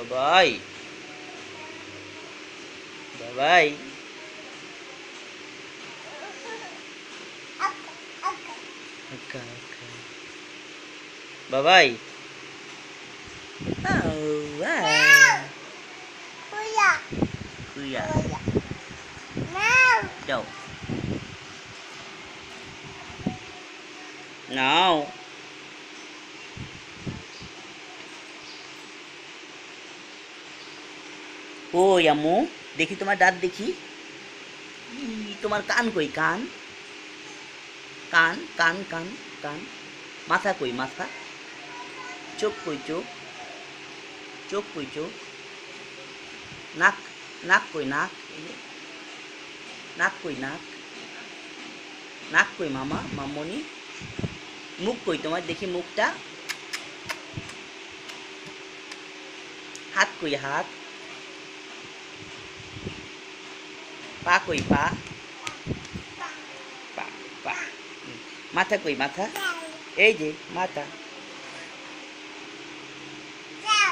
বাবাই বাবাই আকা আকা বাবাই কুয়া যাও নাও কই আম্মু দেখি তোমার দাঁত দেখি তোমার কান কই কান কান কান কান কান মাথা কই মাথা চোখ কই চোখ চোখ কই চোখ নাক নাক কই নাক নাক কই নাক নাক কই মামা মামনি মুখ কই তোমার দেখি মুখটা হাত কই হাত পা কই পা পা পা মাথা কই মাথা এই যে মাথা